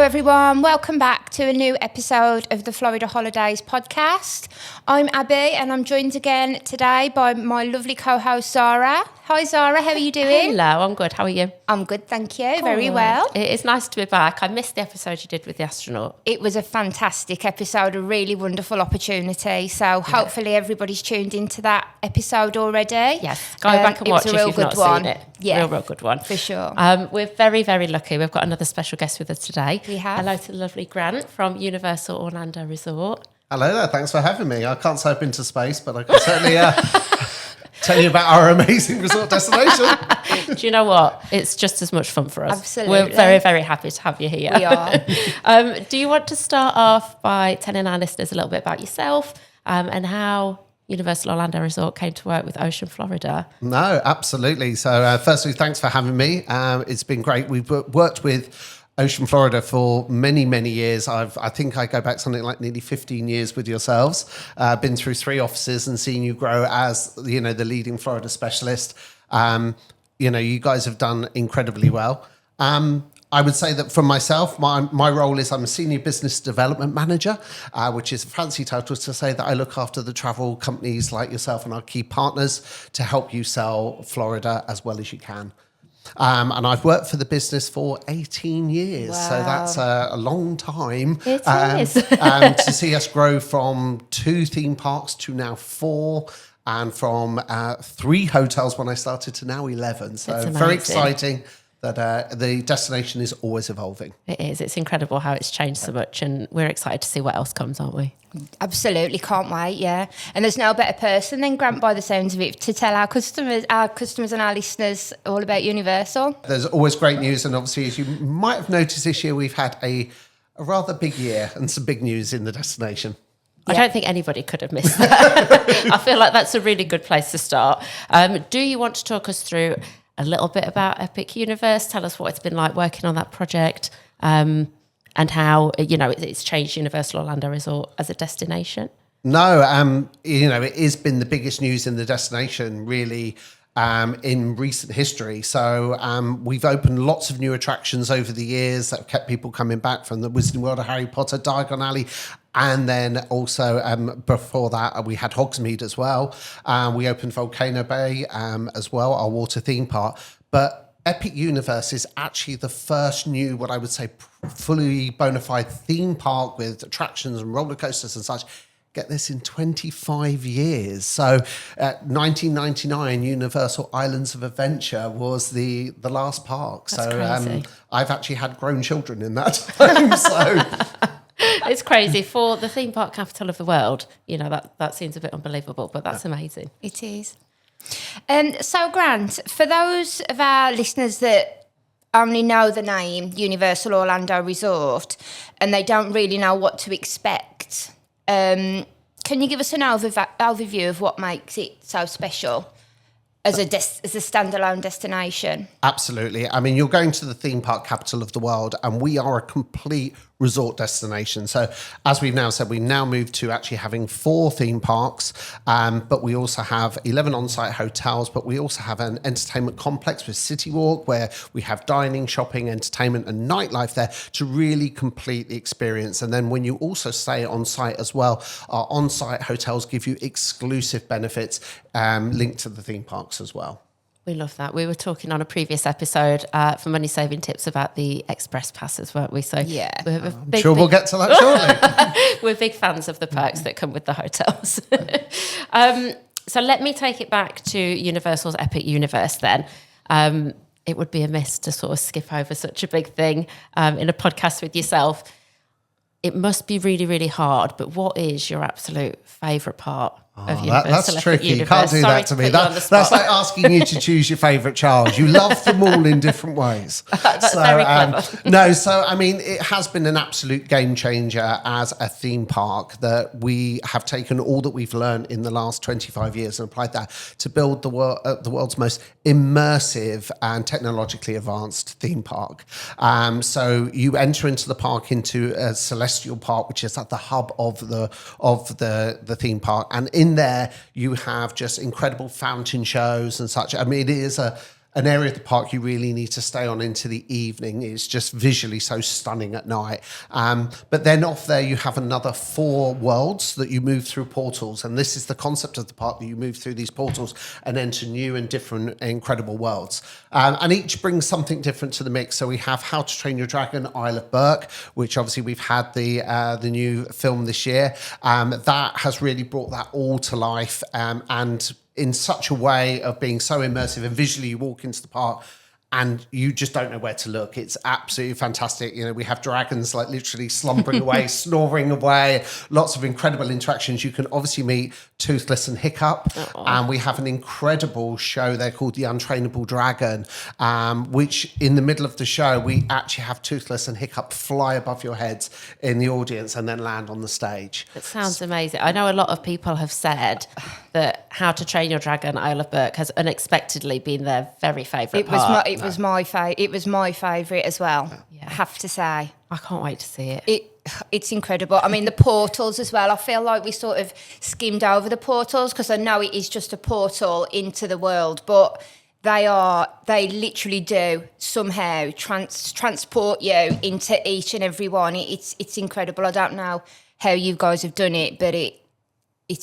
everyone, welcome back to a new episode of the Florida Holidays podcast. I'm Abby and I'm joined again today by my lovely co-host Zara. Hi Zara, how are you doing? Hello, I'm good. How are you? I'm good, thank you. Very well. It's nice to be back. I missed the episode you did with the astronaut. It was a fantastic episode, a really wonderful opportunity. So hopefully everybody's tuned into that episode already. Yes, go back and watch if you've not seen it. Yeah, real good one. For sure. We're very, very lucky. We've got another special guest with us today. We have. Hello to the lovely Grant from Universal Orlando Resort. Hello there, thanks for having me. I can't say I've been to space, but I can certainly tell you about our amazing resort destination. Do you know what? It's just as much fun for us. Absolutely. We're very, very happy to have you here. We are. Do you want to start off by telling our listeners a little bit about yourself and how Universal Orlando Resort came to work with Ocean Florida? No, absolutely. So firstly, thanks for having me. It's been great. We've worked with Ocean Florida for many, many years. I think I go back something like nearly 15 years with yourselves. Been through 3 offices and seen you grow as, the leading Florida specialist. You guys have done incredibly well. I would say that for myself, my role is I'm a senior business development manager, which is a fancy title to say that I look after the travel companies like yourself and our key partners to help you sell Florida as well as you can. And I've worked for the business for 18 years. Wow. So that's a long time. It is. To see us grow from 2 theme parks to now 4, and from 3 hotels when I started to now 11. So very exciting that the destination is always evolving. It is. It's incredible how it's changed so much, and we're excited to see what else comes, aren't we? Absolutely, can't wait, yeah. And there's no better person than Grant, by the sounds of it, to tell our customers and our listeners all about Universal. There's always great news, and obviously, as you might have noticed this year, we've had a rather big year and some big news in the destination. I don't think anybody could have missed that. I feel like that's a really good place to start. Do you want to talk us through a little bit about Epic Universe? Tell us what it's been like working on that project, and how it's changed Universal Orlando Resort as a destination. No, it has been the biggest news in the destination, really, in recent history. So we've opened lots of new attractions over the years that have kept people coming back, from the Wizarding World of Harry Potter, Diagon Alley, and then also before that we had Hogsmeade as well. We opened Volcano Bay as well, our water theme park. But Epic Universe is actually the first new, what I would say, fully bona fide theme park with attractions and roller coasters and such. Get this, in 25 years. So 1999, Universal Islands of Adventure was the last park. That's so crazy. I've actually had grown children in that time. So It's crazy for the theme park capital of the world. That seems a bit unbelievable, but that's amazing. It is. So, Grant, for those of our listeners that only know the name Universal Orlando Resort and they don't really know what to expect, can you give us an overview of what makes it so special as a standalone destination? absolutely. I mean, you're going to the theme park capital of the world, and we are a complete resort destination. So as we've now said, we now moved to actually having 4 theme parks, but we also have 11 on-site hotels, but we also have an entertainment complex with CityWalk, where we have dining, shopping, entertainment and nightlife there to really complete the experience. And then when you also stay on site as well, our on-site hotels give you exclusive benefits linked to the theme parks as well. We love that. We were talking on a previous episode for Money Saving Tips about the Express Passes, weren't we? So yeah, I'm sure we'll get to that shortly. We're big fans of the perks that come with the hotels. So let me take it back to Universal's Epic Universe then. It would be amiss to sort of skip over such a big thing in a podcast with yourself. It must be really, really hard, but what is your absolute favourite part of Universal? That's tricky. You can't do Sorry that to me. put you on the That's spot. like asking you to choose your favourite child. You love them all in different ways. That's very clever. It has been an absolute game changer as a theme park, that we have taken all that we've learned in the last 25 years and applied that to build the world's most immersive and technologically advanced theme park. So you enter into the park into a celestial park, which is at the hub of the theme park, and in there you have just incredible fountain shows and such. I mean, it is a an area of the park you really need to stay on into the evening. It's just visually so stunning at night. But then off there, you have another 4 worlds that you move through portals. And this is the concept of the park, that you move through these portals and enter new and different incredible worlds. And each brings something different to the mix. So we have How to Train Your Dragon, Isle of Berk, which obviously we've had the new film this year. That has really brought that all to life, and in such a way of being so immersive, and visually you walk into the park and you just don't know where to look. It's absolutely fantastic. You know, we have dragons like literally slumbering away, snoring away, lots of incredible interactions. You can obviously meet Toothless and Hiccup. And we have an incredible show there called The Untrainable Dragon, which in the middle of the show, we actually have Toothless and Hiccup fly above your heads in the audience and then land on the stage. It sounds amazing. I know a lot of people have said that How to Train Your Dragon, Isle of Berk, has unexpectedly been their very favourite part. It was my favourite as well. I have to say. I can't wait to see it. It's incredible. I mean, the portals as well. I feel like we sort of skimmed over the portals, because I know it is just a portal into the world, but they literally do somehow transport you into each and every one. It's incredible. I don't know how you guys have done it, but it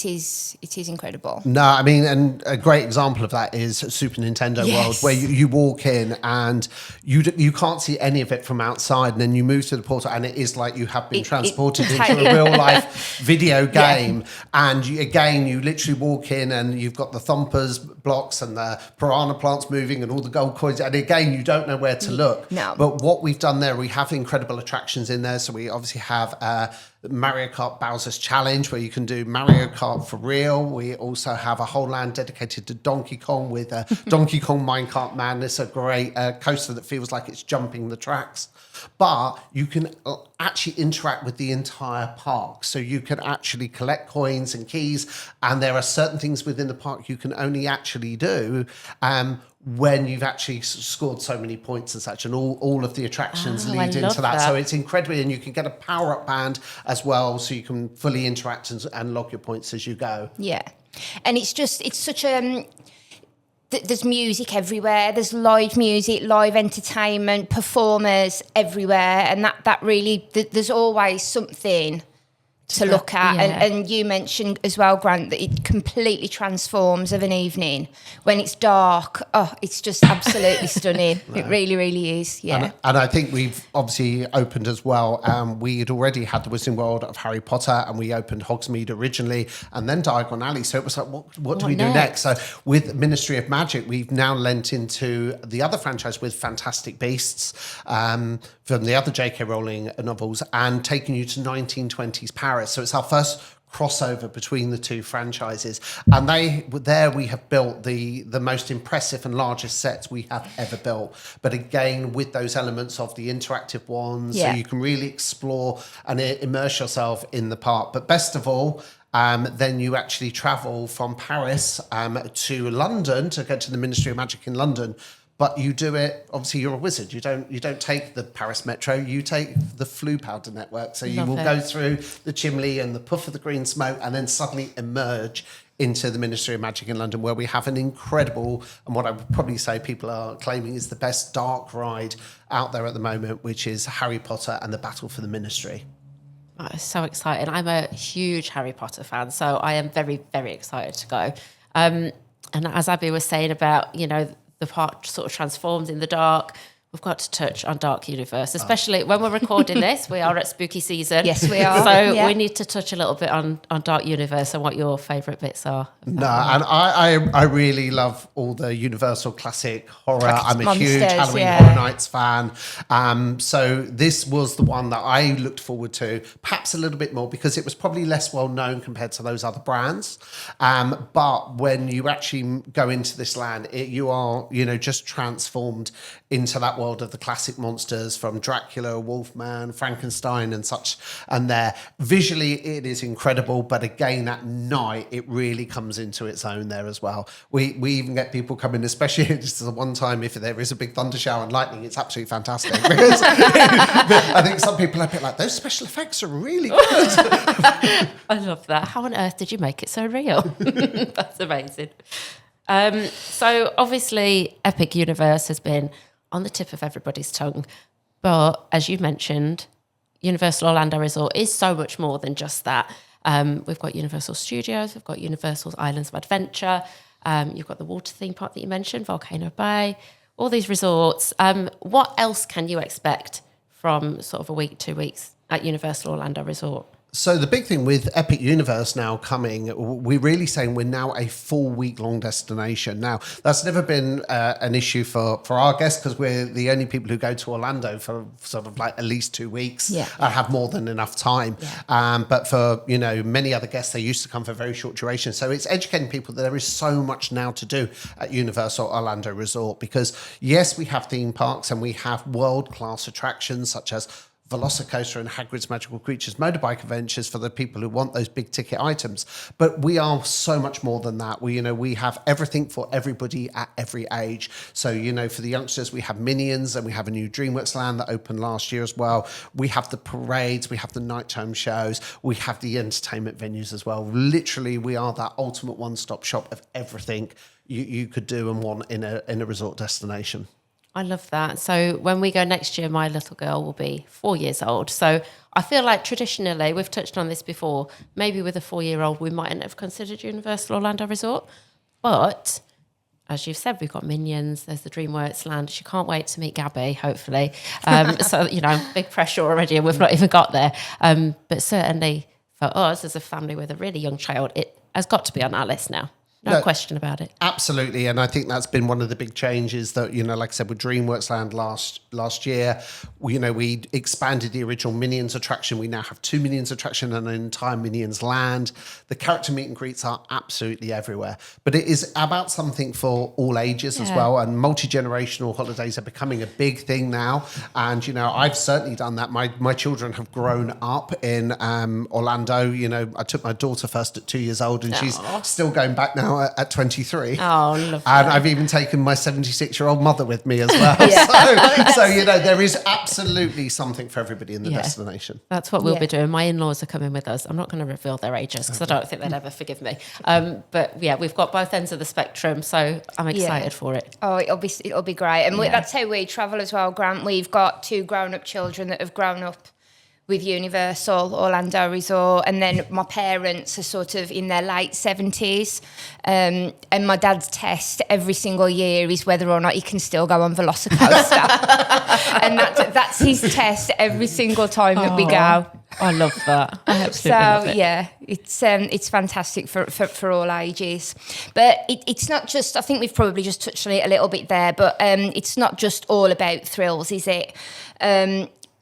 is incredible. No, I mean, and a great example of that is Super Nintendo World, where you walk in and you can't see any of it from outside, and then you move to the portal and it is like you have been transported into a real life video game. And you literally walk in and you've got the Thumpers blocks and the piranha plants moving and all the gold coins, and again you don't know where to look. No. But what we've done there, we have incredible attractions in there. So we obviously have Mario Kart Bowser's Challenge, where you can do Mario Kart for real. We also have a whole land dedicated to Donkey Kong with Donkey Kong Minecart Madness, a great coaster that feels like it's jumping the tracks. But you can actually interact with the entire park. So you can actually collect coins and keys, and there are certain things within the park you can only actually do when you've actually scored so many points and such, and all of the attractions lead into that. So it's incredible, and you can get a power-up band as well, so you can fully interact and log your points as you go. Yeah, and it's such a... There's music everywhere. There's live music, live entertainment, performers everywhere, and that really... There's always something to look at. And you mentioned as well, Grant, that it completely transforms of an evening when it's dark. Oh, it's just absolutely stunning. It really, really is. Yeah. And I think we've obviously opened as well. We had already had the Wizarding World of Harry Potter, and we opened Hogsmeade originally, and then Diagon Alley. So it was like, what do we do next? So with Ministry of Magic, we've now lent into the other franchise with Fantastic Beasts from the other J.K. Rowling novels, and taking you to 1920s Paris. So it's our first crossover between the two franchises, and we have built the most impressive and largest sets we have ever built, but again with those elements of the interactive ones, so you can really explore and immerse yourself in the park. But best of all, then you actually travel from Paris to London to go to the Ministry of Magic in London. But you do it, obviously you're a wizard. You don't take the Paris Metro, you take the Floo Powder network. So you will go through the chimney and the puff of the green smoke, and then suddenly emerge into the Ministry of Magic in London, where we have an incredible, and what I would probably say people are claiming is the best dark ride out there at the moment, which is Harry Potter and the Battle for the Ministry. Oh, it's so exciting. I'm a huge Harry Potter fan, so I am very, very excited to go. And as Abby was saying about, the park sort of transforms in the dark, we've got to touch on Dark Universe, especially when we're recording this. We are at spooky season. Yes, we are. So we need to touch a little bit on Dark Universe and what your favourite bits are. No, and I really love all the Universal classic horror. I'm a huge Halloween Horror Nights fan. So this was the one that I looked forward to, perhaps a little bit more, because it was probably less well known compared to those other brands. But when you actually go into this land, you are, just transformed into that world of the classic monsters, from Dracula, Wolfman, Frankenstein and such. And there, visually it is incredible, but again at night it really comes into its own there as well. We even get people coming, especially just the one time if there is a big thunder shower and lightning, it's absolutely fantastic. Because I think some people are a bit like, those special effects are really good. I love that. How on earth did you make it so real? That's amazing. So obviously Epic Universe has been on the tip of everybody's tongue. But as you mentioned, Universal Orlando Resort is so much more than just that. We've got Universal Studios, we've got Universal Islands of Adventure, you've got the water theme park that you mentioned, Volcano Bay, all these resorts. What else can you expect from sort of a week, 2 weeks at Universal Orlando Resort? So the big thing with Epic Universe now coming, we're really saying we're now a full week-long destination. Now, that's never been an issue for our guests because we're the only people who go to Orlando for sort of like at least 2 weeks and have more than enough time. But for, many other guests, they used to come for very short duration. So it's educating people that there is so much now to do at Universal Orlando Resort because, yes, we have theme parks and we have world-class attractions such as Velocicoaster and Hagrid's Magical Creatures motorbike adventures for the people who want those big ticket items. But we are so much more than that. We have everything for everybody at every age. So, for the youngsters, we have Minions and we have a new DreamWorks land that opened last year as well. We have the parades, we have the nighttime shows, we have the entertainment venues as well. Literally, we are that ultimate one-stop shop of everything you could do and want in a resort destination. I love that. So when we go next year, my little girl will be 4 years old. So I feel like traditionally, we've touched on this before, maybe with a 4-year-old, we mightn't have considered Universal Orlando Resort. But as you've said, we've got Minions, there's the DreamWorks land. She can't wait to meet Gabby, hopefully. So, big pressure already, and we've not even got there. But certainly for us as a family with a really young child, it has got to be on our list now. No question about it. Absolutely. And I think that's been one of the big changes that, like I said, with DreamWorks Land last year, we expanded the original Minions attraction. We now have 2 Minions attraction and an entire Minions land. The character meet and greets are absolutely everywhere. But it is about something for all ages as well. And multi-generational holidays are becoming a big thing now. And, I've certainly done that. My children have grown up in Orlando. I took my daughter first at 2 years old and she's still going back now at 23. Oh, lovely. And I've even taken my 76-year-old mother with me as well. So, there is absolutely something for everybody in the destination. That's what we'll be doing. My in-laws are coming with us. I'm not going to reveal their ages because I don't think they'll ever forgive me. But we've got both ends of the spectrum, so I'm excited for it. Oh, it'll be great. And that's how we travel as well, Grant. We've got 2 grown-up children that have grown up with Universal Orlando Resort, and then my parents are sort of in their late 70s, and my dad's test every single year is whether or not he can still go on Velocicoaster. And that's his test every single time that we go. I love that. I absolutely love it. It's fantastic for all ages. But it's not just, I think we've probably just touched on it a little bit there, but it's not just all about thrills, is it?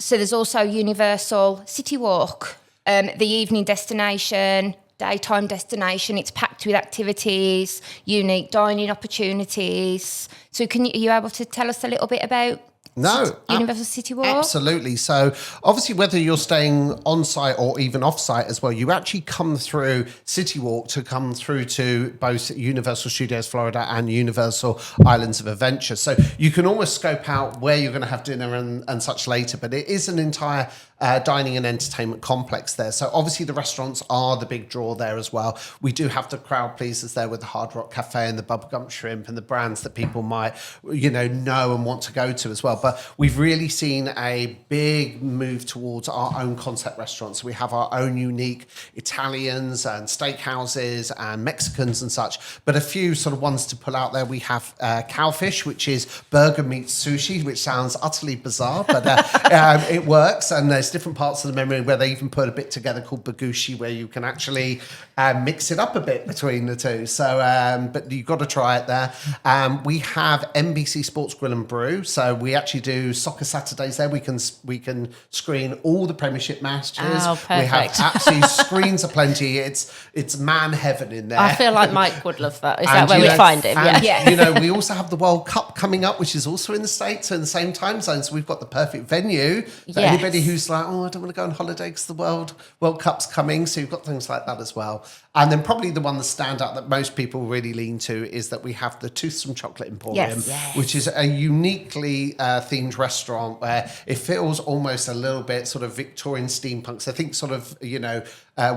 So there's also Universal CityWalk, the evening destination, daytime destination. It's packed with activities, unique dining opportunities. So are you able to tell us a little bit about Universal CityWalk? Absolutely. So obviously, whether you're staying on site or even off site as well, you actually come through CityWalk to come through to both Universal Studios Florida and Universal Islands of Adventure. So you can almost scope out where you're going to have dinner and such later, but it is an entire dining and entertainment complex there. So obviously the restaurants are the big draw there as well. We do have the crowd pleasers there with the Hard Rock Cafe and the Bubblegum Shrimp and the brands that people might, know and want to go to as well. But we've really seen a big move towards our own concept restaurants. We have our own unique Italians and steakhouses and Mexicans and such. But a few sort of ones to pull out there. We have Cowfish, which is burger meets sushi, which sounds utterly bizarre, but it works. And there's different parts of the menu where they even put a bit together called bagushi, where you can actually mix it up a bit between the two. So, but you've got to try it there. We have NBC Sports Grill and Brew. So we actually do soccer Saturdays there. We can screen all the Premiership matches. Oh, perfect. We have absolutely screens aplenty. It's man heaven in there. I feel like Mike would love that. Is that where we find him? And, we also have the World Cup coming up, which is also in the States, so in the same time zone. So we've got the perfect venue for anybody who's like, I don't want to go on holiday because the World Cup's coming. So you've got things like that as well. And then probably the one that stand out that most people really lean to is that we have the Toothsome Chocolate Emporium, which is a uniquely themed restaurant where it feels almost a little bit sort of Victorian steampunk. So I think sort of,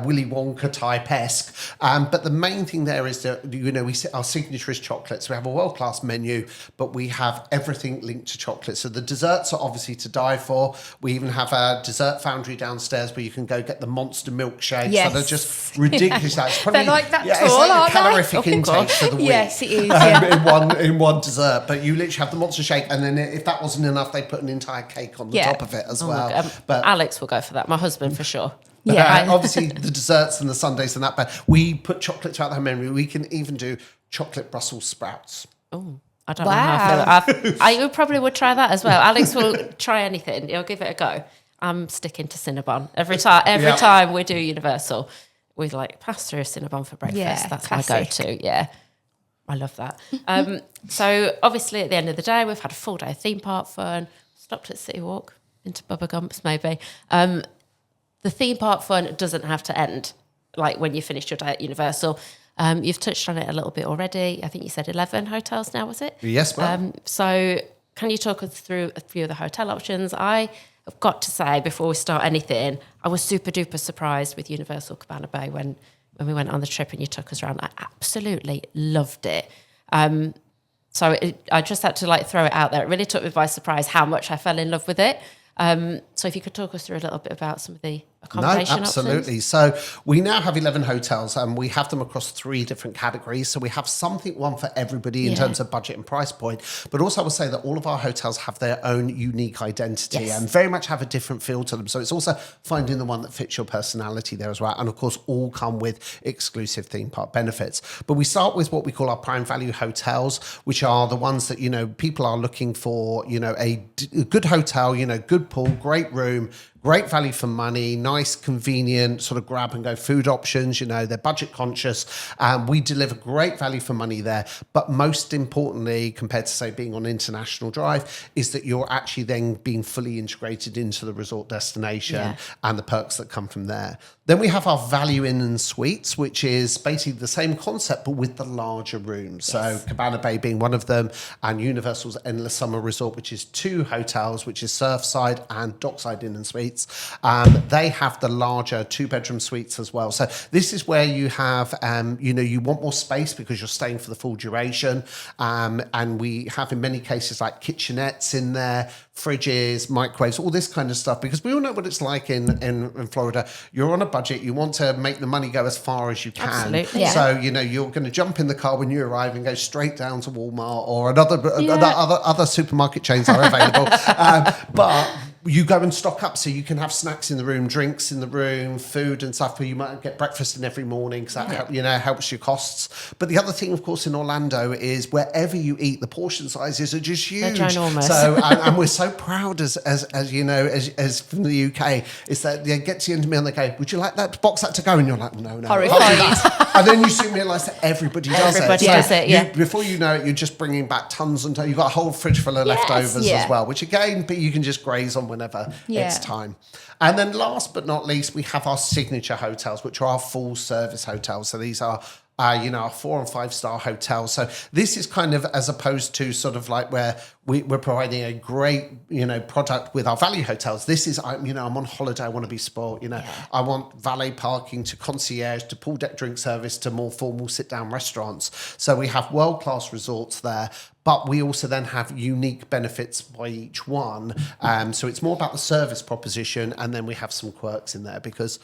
Willy Wonka type-esque. But the main thing there is that, our signature is chocolates. We have a world-class menu, but we have everything linked to chocolate. So the desserts are obviously to die for. We even have a dessert foundry downstairs where you can go get the monster milkshakes that are just ridiculous. It's probably, They're like that it's tall, like a aren't they? calorific intake for the week. Yes, it is. In one dessert. But you literally have the monster shake, and then if that wasn't enough, they put an entire cake on the top of it as well. But Alex will go for that. My husband for sure. Yeah, obviously the desserts and the sundaes and that, but we put chocolate throughout the home menu. We can even do chocolate Brussels sprouts. Oh, I don't know how I feel. I probably would try that as well. Alex will try anything. He'll give it a go. I'm sticking to Cinnabon every time. Every time we do Universal, we like pasta or Cinnabon for breakfast. Yeah, that's classic. my go-to. Yeah, I love that. So obviously at the end of the day, we've had a full day of theme park fun. Stopped at CityWalk into Bubba Gump's maybe. The theme park fun doesn't have to end like when you finished your day at Universal. You've touched on it a little bit already. I think you said 11 hotels now, was it? Yes, ma'am. So can you talk us through a few of the hotel options? I have got to say, before we start anything, I was super duper surprised with Universal Cabana Bay when we went on the trip and you took us around. I absolutely loved it. I just had to throw it out there. It really took me by surprise how much I fell in love with it. So if you could talk us through a little bit about some of the accommodation absolutely. options. So we now have 11 hotels and we have them across 3 different categories. So we have one for everybody in terms of budget and price point. But also I will say that all of our hotels have their own unique identity and very much have a different feel to them. So it's also finding the one that fits your personality there as well. And of course, all come with exclusive theme park benefits. But we start with what we call our prime value hotels, which are the ones that, people are looking for, a good hotel, good pool, great room, great value for money, nice, convenient sort of grab and go food options. They're budget conscious. We deliver great value for money there. But most importantly, compared to say being on International Drive, is that you're actually then being fully integrated into the resort destination and the perks that come from there. Then we have our value inn and suites, which is basically the same concept, but with the larger rooms. So Cabana Bay being one of them, and Universal's Endless Summer Resort, which is 2 hotels, which is Surfside and Dockside Inn and Suites. They have the larger 2-bedroom suites as well. So this is where you have, you want more space because you're staying for the full duration. And we have in many cases like kitchenettes in there, fridges, microwaves, all this kind of stuff, because we all know what it's like in Florida. You're on a budget. You want to make the money go as far as you can. Absolutely. Yeah. So, you're going to jump in the car when you arrive and go straight down to Walmart or other supermarket chains are available. But you go and stock up so you can have snacks in the room, drinks in the room, food and stuff, but you might get breakfast in every morning because that helps your costs. But the other thing, of course, in Orlando is wherever you eat, the portion sizes are just huge. They're ginormous. So, and we're so proud as from the UK, is that they get to the end of the meal and they go, would you like that box that to go? And you're like, no. Horrified. And then you soon realise that everybody does it. Before you know it, you're just bringing back tons and tons. You've got a whole fridge full of leftovers as well, which again, but you can just graze on whenever it's time. And then last but not least, we have our signature hotels, which are our full service hotels. So these are our 4- and 5-star hotels. So this is kind of as opposed to sort of like where we're providing a great, product with our value hotels. This is, I'm on holiday, I want to be spoiled. I want valet parking to concierge to pool deck drink service to more formal sit-down restaurants. So we have world-class resorts there. But we also then have unique benefits by each one. So it's more about the service proposition, and then we have some quirks in there because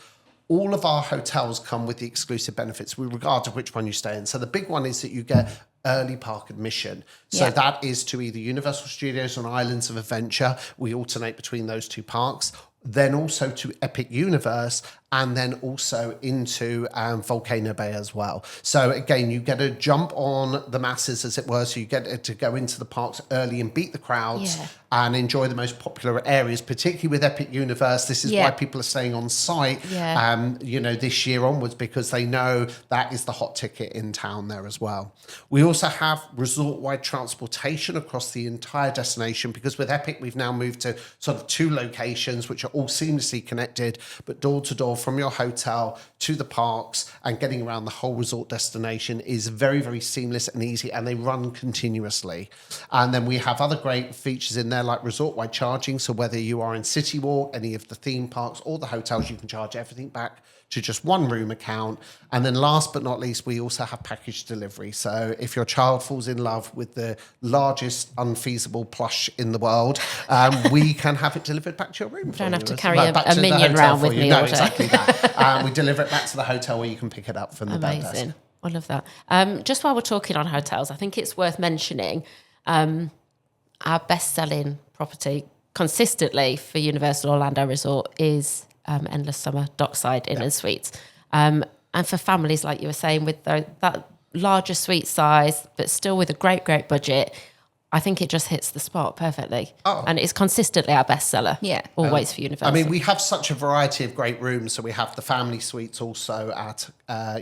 all of our hotels come with the exclusive benefits with regard to which one you stay in. So the big one is that you get early park admission. So that is to either Universal Studios or Islands of Adventure. We alternate between those 2 parks. Then also to Epic Universe, and then also into Volcano Bay as well. So again, you get to jump on the masses, as it were. So you get to go into the parks early and beat the crowds and enjoy the most popular areas, particularly with Epic Universe. This is why people are staying on site, this year onwards, because they know that is the hot ticket in town there as well. We also have resort-wide transportation across the entire destination, because with Epic, we've now moved to sort of 2 locations, which are all seamlessly connected, but door-to-door from your hotel to the parks and getting around the whole resort destination is very, very seamless and easy, and they run continuously. And then we have other great features in there like resort-wide charging. So whether you are in CityWalk, any of the theme parks or the hotels, you can charge everything back to just one room account. And then last but not least, we also have package delivery. So if your child falls in love with the largest unfeasible plush in the world, we can have it delivered back to your room. Don't have to carry a minion around with me No, all day. exactly that. We deliver it back to the hotel where you can pick it up from the bed desk. Amazing. I love that. Just while we're talking on hotels, I think it's worth mentioning our best-selling property consistently for Universal Orlando Resort is Endless Summer Dockside Inn and Suites. And for families, like you were saying, with that larger suite size, but still with a great, great budget, I think it just hits the spot perfectly. Oh. And it's consistently our bestseller. Yeah. Always for Universal. I mean, we have such a variety of great rooms. So we have the family suites also at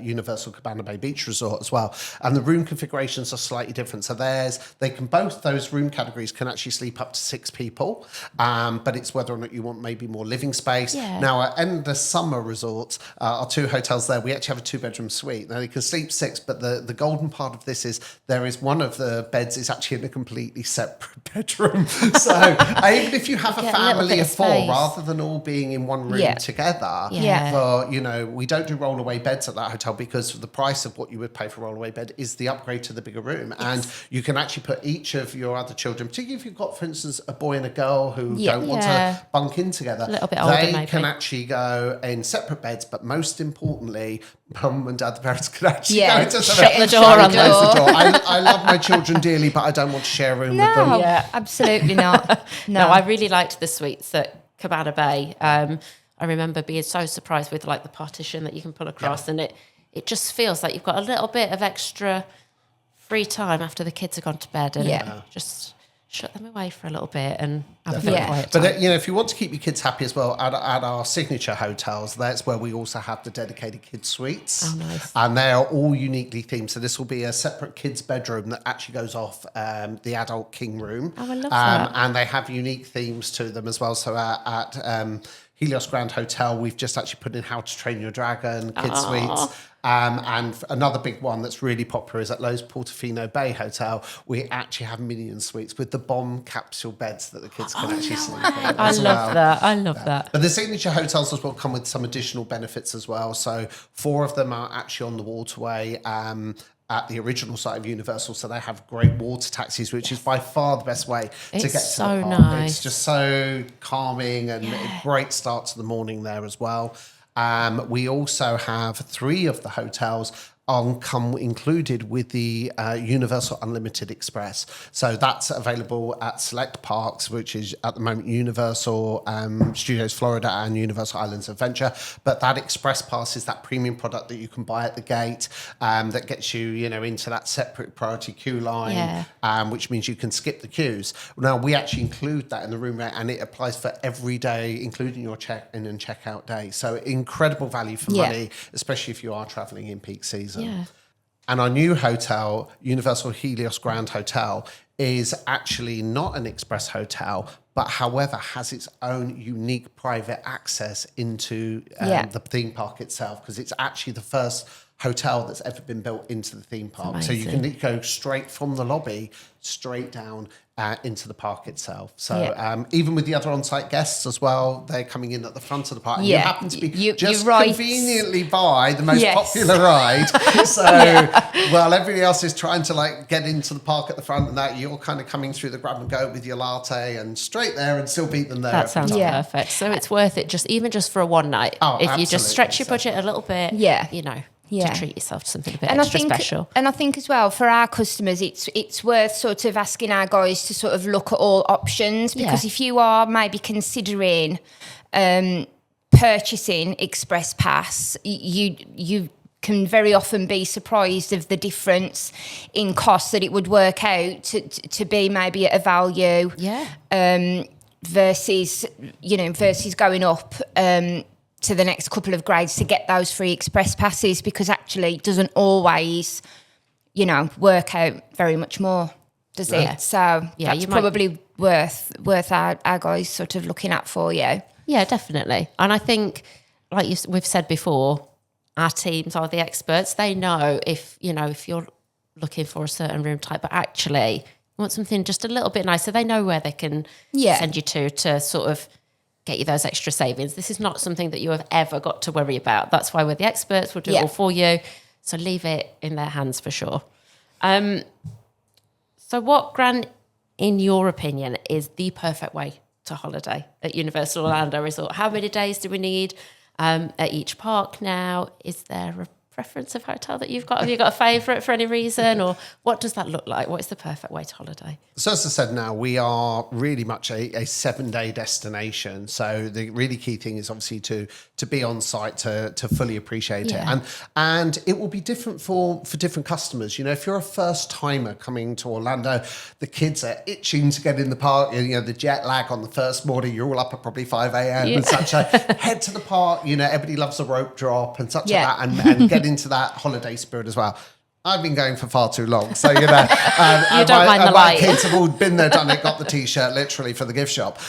Universal Cabana Bay Beach Resort as well. And the room configurations are slightly different. So those room categories can actually sleep up to 6 people. But it's whether or not you want maybe more living space. Yeah. Now, at Endless Summer Resorts, our 2 hotels there, we actually have a 2-bedroom suite. Now, you can sleep 6, but the golden part of this is there is one of the beds is actually in a completely separate bedroom. So even if you have a Get a little family bit of of 4, space. rather than all being in one room Yeah. together, Yeah. for, we don't do rollaway beds at that hotel because the price of what you would pay for a rollaway bed is the upgrade to the bigger room. And you can actually put each of your other children, particularly if you've got, for instance, a boy and a girl who don't want Yeah. to bunk in together, A little bit older, they maybe. can actually go in separate beds. But most importantly, mum and dad, the parents, can actually Yeah. go to Shut the door Sorry, on them. close the door. I love my children dearly, but I don't want to share a room with them. No, Yeah. absolutely not. No, I really liked the suites at Cabana Bay. I remember being so surprised with like the partition that you can pull across, and it just feels like you've got a little bit of extra free time after the kids have gone to bed, and just shut them away for a little bit and have a bit of quiet time. But if you want to keep your kids happy as well, at our signature hotels, that's where we also have the dedicated kids suites. Oh, nice. And they are all uniquely themed. So this will be a separate kids bedroom that actually goes off the adult king room. Oh, I love that. And they have unique themes to them as well. So at Helios Grand Hotel, we've just actually put in How to Train Your Dragon kids suites. And another big one that's really popular is at Lowe's Portofino Bay Hotel. We actually have Minion suites with the bomb capsule beds that the kids can actually sleep in. I as love well. that. I love that. But the signature hotels as well come with some additional benefits as well. So 4 of them are actually on the waterway at the original site of Universal. So they have great water taxis, which is by far the best way to It's get to so the park. nice. It's just so calming and a great start to the morning there as well. We also have 3 of the hotels come included with the Universal Unlimited Express. So that's available at select parks, which is at the moment Universal Studios Florida and Universal Islands Adventure. But that Express Pass is that premium product that you can buy at the gate that gets you, into that separate priority queue line, which means you can skip the queues. Now, we actually include that in the room rate, and it applies for every day, including your check-in and check-out day. So incredible value for money, especially if you are traveling in peak season. Yeah. And our new hotel, Universal Helios Grand Hotel, is actually not an express hotel, but however has its own unique private access into the theme park itself, because it's actually the first hotel that's ever been built into the theme park. So you can go straight from the lobby straight down into the park itself. So even with the other on-site guests as well, they're coming in at the front of the park. And you happen to be just conveniently by the most popular ride. So while everybody else is trying to get into the park at the front and that, you're kind of coming through the grab and go with your latte and straight there and still beat them there. That sounds perfect. So it's worth it even just for a one night. If you just stretch your budget a little bit, to treat yourself to something a bit extra special. And I think as well, for our customers, it's worth sort of asking our guys to sort of look at all options, because if you are maybe considering purchasing Express Pass, you can very often be surprised of the difference in cost that it would work out to be maybe at a value versus going up to the next couple of grades to get those free express passes, because actually it doesn't always, work out very much more, does it? So that's probably worth our guys sort of looking at for you. Yeah, definitely. And I think like we've said before, our teams are the experts. They know if you're looking for a certain room type, but actually you want something just a little bit nicer. They know where they can send you to sort of get you those extra savings. This is not something that you have ever got to worry about. That's why we're the experts. We'll do it all for you. So leave it in their hands for sure. So what, Grant, in your opinion, is the perfect way to holiday at Universal Orlando Resort? How many days do we need at each park now? Is there a preference of hotel that you've got? Have you got a favourite for any reason? Or what does that look like? What is the perfect way to holiday? So as I said, now we are really much a 7-day destination. So the really key thing is obviously to be on site to fully appreciate it. And it will be different for different customers. If you're a first timer coming to Orlando, the kids are itching to get in the park. The jet lag on the first morning, you're all up at probably 5 a.m. and such. Head to the park. Everybody loves a rope drop and such like that, and get into that holiday spirit as well. I've been going for far too long, so you don't mind the my light. kids have all been there, done it, got the T-shirt literally for the gift shop.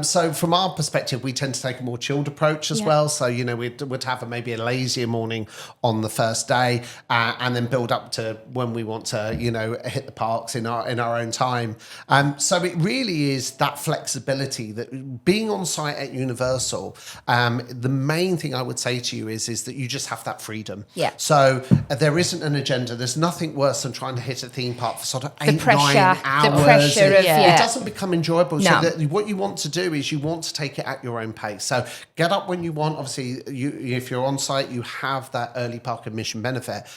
So from our perspective, we tend to take a more chilled approach as well. So we'd have maybe a lazier morning on the first day, and then build up to when we want to hit the parks in our own time. So it really is that flexibility that being on site at Universal. The main thing I would say to you is that you just have that freedom. Yeah. So there isn't an agenda. There's nothing worse than trying to hit a theme park for sort of 8-9 hours. The pressure of It doesn't become enjoyable. No. So what you want to do is you want to take it at your own pace. So get up when you want. Obviously, if you're on site, you have that early park admission benefit.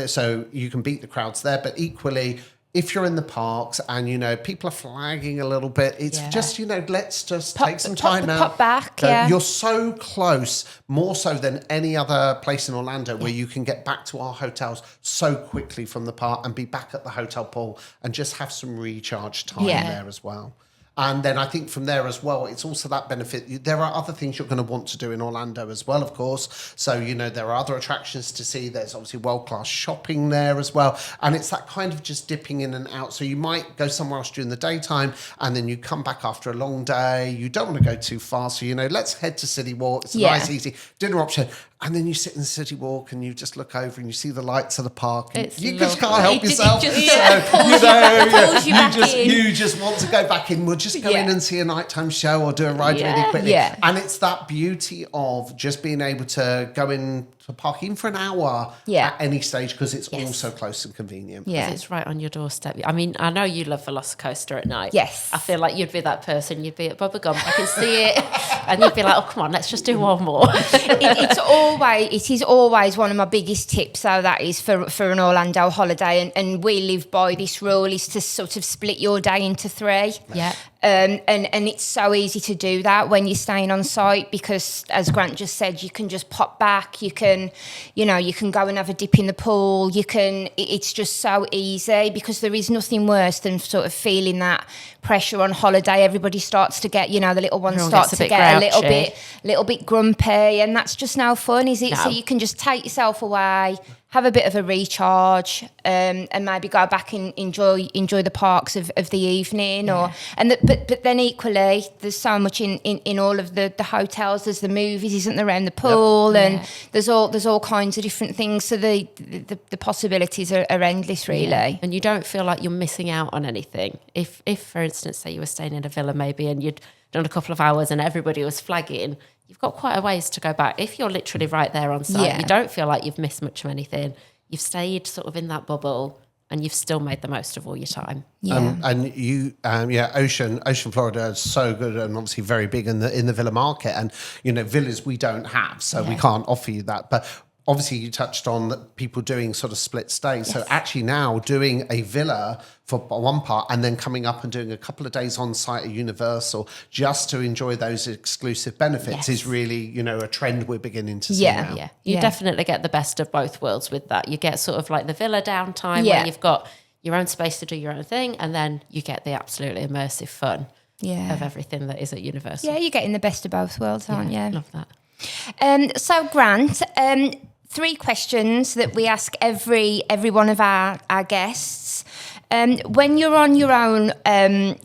So you can beat the crowds there. But equally, if you're in the parks and people are flagging a little bit, it's just let's just take some time out. Pop back, You're so close, more so than any other place in Orlando, where you can get back to our hotels so quickly from the park and be back at the hotel pool and just have some recharge time there as well. And then I think from there as well, it's also that benefit. There are other things you're going to want to do in Orlando as well, of course. So, there are other attractions to see. There's obviously world-class shopping there as well. And it's that kind of just dipping in and out. So you might go somewhere else during the daytime and then you come back after a long day. You don't want to go too far. So, let's head to CityWalk. It's a nice, easy dinner option. And then you sit in the CityWalk and you just look over and you see the lights of the park. And you just can't help yourself. You just want to go back in. We'll just go in and see a nighttime show or do a ride really quickly. Yeah. And it's that beauty of just being able to go in to parking for an hour at any stage, because it's all so close and convenient. Yeah, it's right on your doorstep. I mean, I know you love Velocicoaster at night. Yes. I feel like you'd be that person. You'd be at Bubba Gump. I can see it. And you'd be like, oh, come on, let's just do one more. It is always one of my biggest tips, though, that is for an Orlando holiday. And we live by this rule, is to sort of split your day into 3. Yeah. And it's so easy to do that when you're staying on site, because as Grant just said, you can just pop back, you can go and have a dip in the pool, it's just so easy, because there is nothing worse than sort of feeling that pressure on holiday. Everybody starts to get, the little ones start to get a little bit grumpy, and that's just no fun, is it? No. So you can just take yourself away, have a bit of a recharge, and maybe go back and enjoy the parks of the evening. But then equally, there's so much in all of the hotels. There's the movies, isn't there, around the pool, and there's all kinds of different things. So the possibilities are endless, really. Yeah. And you don't feel like you're missing out on anything. If for instance, say you were staying in a villa maybe, and you'd done a couple of hours and everybody was flagging, you've got quite a ways to go back. If you're literally right there on site, you don't feel like you've missed much of anything. You've stayed sort of in that bubble and you've still made the most of all your time. Yeah. And you, Ocean Florida is so good and obviously very big in the villa market. And, villas we don't have, so we can't offer you that. But obviously you touched on that people doing sort of split stays. Yes. So actually now doing a villa for one part and then coming up and doing a couple of days on site at Universal just to enjoy those exclusive benefits is really, a trend we're beginning to see now. Yeah. You definitely get the best of both worlds with that. You get sort of like the villa downtime where you've got your own space to do your own thing, and then you get the absolutely immersive fun of everything that is at Universal. Yeah, you're getting the best of both worlds, aren't you? Love that. So Grant, 3 questions that we ask every one of our guests. When you're on your own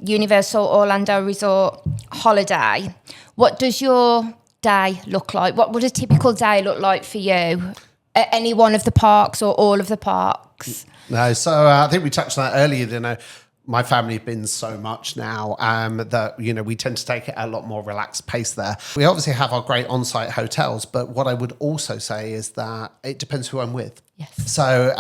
Universal Orlando Resort holiday, what does your day look like? What would a typical day look like for you at any one of the parks or all of the parks? No, so I think we touched on that earlier. My family have been so much now that, we tend to take it at a lot more relaxed pace there. We obviously have our great on-site hotels, but what I would also say is that it depends who I'm with. Yes. So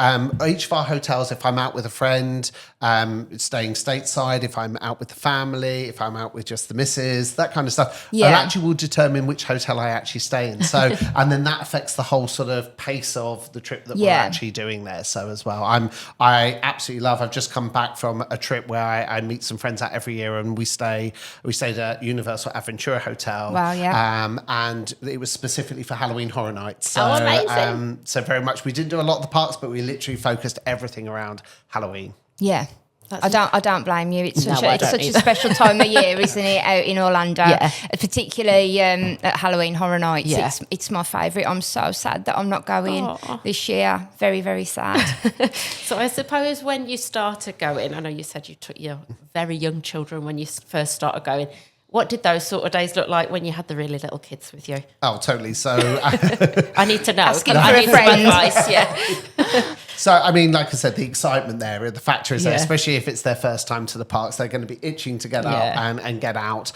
each of our hotels, if I'm out with a friend, staying stateside, if I'm out with the family, if I'm out with just the missus, that kind of stuff, Yeah. I actually will determine which hotel I actually stay in. So, and then that affects the whole sort of pace of the trip that we're actually doing there. So as well, I absolutely love, I've just come back from a trip where I meet some friends out every year, and we stayed at Universal Aventura Hotel. Wow, yeah. And it was specifically for Halloween Horror Nights. So, amazing. So very much, we didn't do a lot of the parks, but we literally focused everything around Halloween. Yeah. I don't blame you. It's such, No, I it's don't such a either. special time of year, isn't it, out in Orlando? Yeah. Particularly at Halloween Horror Nights. Yeah. It's my favourite. I'm so sad that I'm not going Aw. this year. Very, very sad. So I suppose when you started going, I know you said you took your very young children when you first started going. What did those sort of days look like when you had the really little kids with you? Oh, totally. So I need to know. Asking 'Cause for I a need some friend. advice, yeah. So, I mean, like I said, the excitement there, the factor is there, Yeah. especially if it's their first time to the parks, they're going to be itching to get Yeah. out and get out.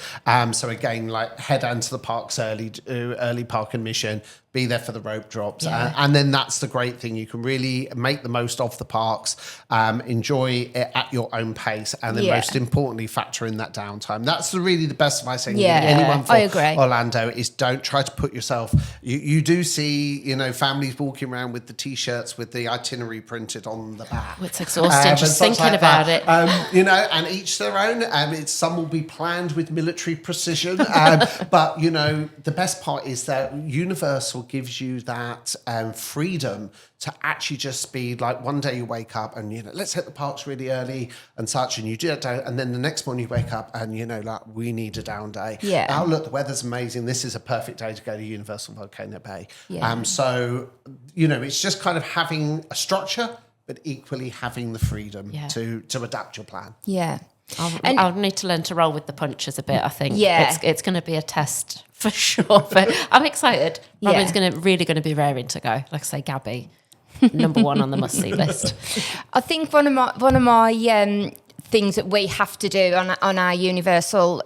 So again, like head into the parks early, do early park admission, be there for the rope drops. Yeah. And then that's the great thing. You can really make the most of the parks, enjoy it at your own pace, and then Yeah. most importantly, factor in that downtime. That's really the best advice I can Yeah, give anyone for I agree. Orlando is don't try to put yourself, you do see, families walking around with the T-shirts with the itinerary printed on the back. It's exhausting And just stuff thinking like about that. it. And each their own. Some will be planned with military precision. But, the best part is that Universal gives you that freedom to actually just be like, one day you wake up and, let's hit the parks really early and such, and you do that day, and then the next morning you wake up and, like, we need a down day. Yeah. Oh, look, the weather's amazing. This is a perfect day to go to Universal Volcano Bay. Yeah. So, it's just kind of having a structure, but equally having the freedom Yeah. to adapt your plan. Yeah. I'll need to learn to roll with the punches a bit, I think. Yeah. It's going to be a test for sure. But I'm excited. Yeah. Robin's really going to be raring to go. Like I say, Gabby, number one on the must-see list. I think one of my things that we have to do on our Universal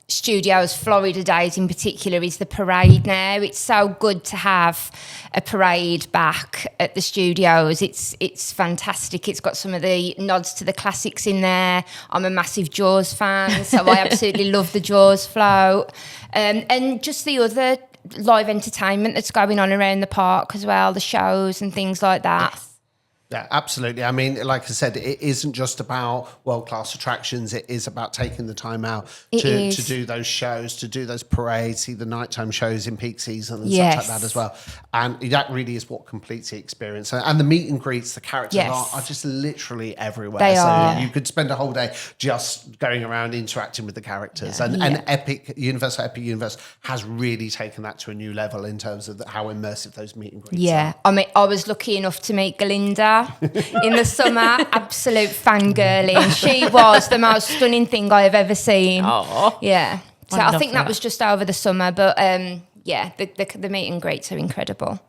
Studios Florida days in particular is the parade now. It's so good to have a parade back at the studios. It's fantastic. It's got some of the nods to the classics in there. I'm a massive Jaws fan, so I absolutely love the Jaws float. And just the other live entertainment that's going on around the park as well, the shows and things like that. Yes. Yeah, absolutely. I mean, like I said, it isn't just about world-class attractions. It is about taking the time out to do those shows, to do those parades, see the nighttime shows in peak season and Yes. such like that as well. And that really is what completes the experience. And the meet and greets, the characters Yes. are just literally everywhere. They so are. you could spend a whole day just going around interacting with the characters. And Universal Epic Universe has really taken that to a new level in terms of how immersive those meet and greets Yeah, I mean, I was lucky enough to meet Galinda in the summer. Absolute fangirling. She was the most stunning thing I have ever seen. Aw. Yeah. So I I love think that that. was just over the summer, but the meet and greets are incredible.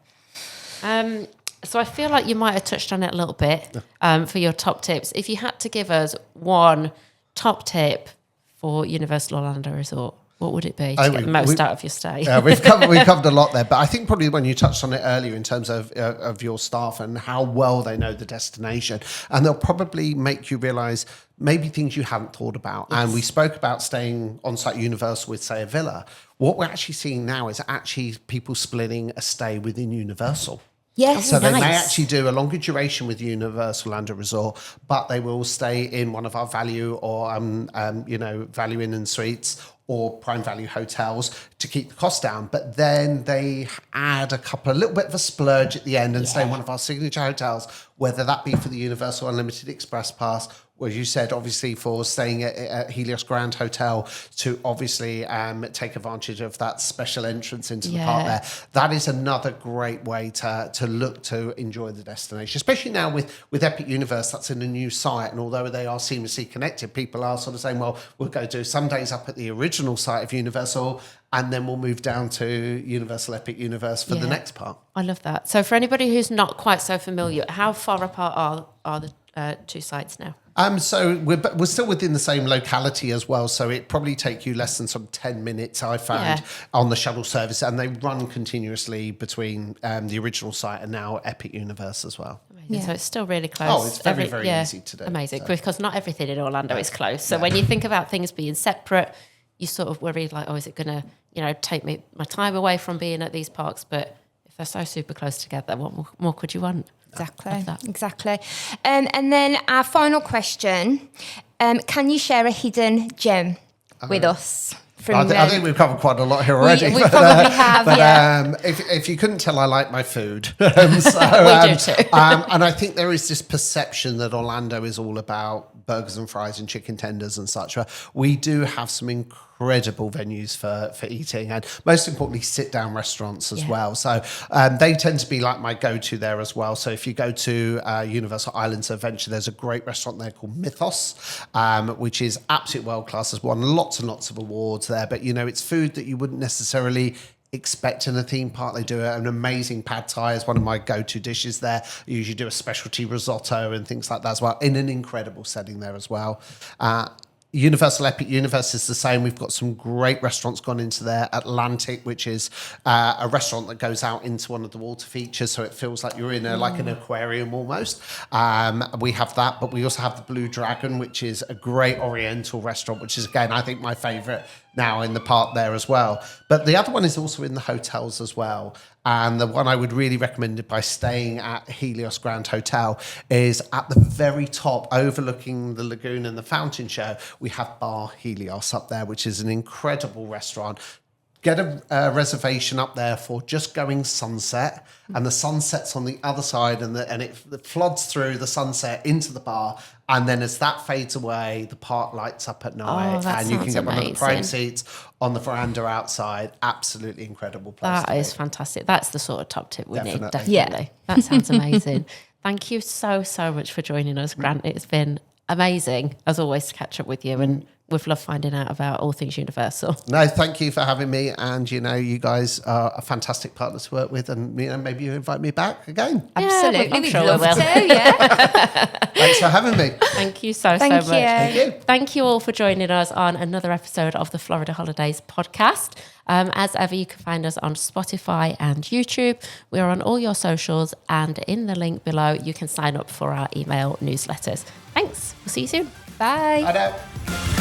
So I feel like you might have touched on it a little bit for your top tips. If you had to give us one top tip for Universal Orlando Resort, what would it be to get the most out of your stay? We've covered a lot there, but I think probably when you touched on it earlier in terms of your staff and how well they know the destination, and they'll probably make you realise maybe things you hadn't thought about. Yes. And we spoke about staying on site Universal with, say, a villa. What we're actually seeing now is actually people splitting a stay within Universal. Yes. So they may Nice. actually do a longer duration with Universal Orlando Resort, but they will stay in one of our value or value inn and suites or prime value hotels to keep the cost down. But then they add a little bit of a splurge at the end and stay in one of our signature hotels, whether that be for the Universal Unlimited Express Pass, as you said, obviously for staying at Helios Grand Hotel to obviously take advantage of that special entrance into the park there. That is another great way to look to enjoy the destination, especially now with Epic Universe. That's in a new site, and although they are seamlessly connected, people are sort of saying, well, we'll go do some days up at the original site of Universal, and then we'll move down to Universal Epic Universe for the next part. I love that. So for anybody who's not quite so familiar, how far apart are the two sites now? So we're still within the same locality as well. So it probably take you less than some 10 minutes, I found, on the shuttle service. And they run continuously between the original site and now Epic Universe as well. Yeah. So it's still really close. Oh, it's very easy to do. Amazing. So. Because not everything in Orlando is close. So when you think about things being separate, you sort of worry like, oh, is it going to, take my time away from being at these parks? But if they're so super close together, what more could you want? Exactly. And then our final question, can you share a hidden gem with us? I think we've covered quite a lot here already. We probably have, but if you couldn't tell, I like my food. We do too. And I think there is this perception that Orlando is all about burgers and fries and chicken tenders and such. We do have some incredible venues for eating, and most importantly, sit-down restaurants as well. So they tend to be like my go-to there as well. So if you go to Universal Islands Adventure, there's a great restaurant there called Mythos, which is absolutely world-class. Has won lots and lots of awards there, but it's food that you wouldn't necessarily expect in a theme park. They do an amazing pad thai as one of my go-to dishes there. I usually do a specialty risotto and things like that as well, in an incredible setting there as well. Universal Epic Universe is the same. We've got some great restaurants gone into there. Atlantic, which is a restaurant that goes out into one of the water features, so it feels like you're in like an aquarium almost. We have that, but we also have the Blue Dragon, which is a great Oriental restaurant, which is, again, I think my favourite now in the park there as well. But the other one is also in the hotels as well. And the one I would really recommend by staying at Helios Grand Hotel is at the very top, overlooking the lagoon and the fountain show. We have Bar Helios up there, which is an incredible restaurant. Get a reservation up there for just going sunset, and the sunset's on the other side, and it floods through the sunset into the bar, and then as that fades away, the park lights up at night, and you can get one of the prime seats on the veranda outside. Absolutely incredible place. That is fantastic. That's the sort of top tip we need. Definitely. Yeah, that sounds amazing. Thank you so much for joining us, Grant. It's been amazing, as always, to catch up with you, and we've loved finding out about all things Universal. No, thank you for having me, and you guys are a fantastic partner to work with, and maybe you invite me back again. Absolutely, I'm we'd sure love we will. to. Yeah. Thanks for having me. Thank you so much. Thank you. Thank you all for joining us on another episode of the Florida Holidays podcast. As ever, you can find us on Spotify and YouTube. We're on all your socials, and in the link below, you can sign up for our email newsletters. Thanks. We'll see you soon. Bye. Bye now.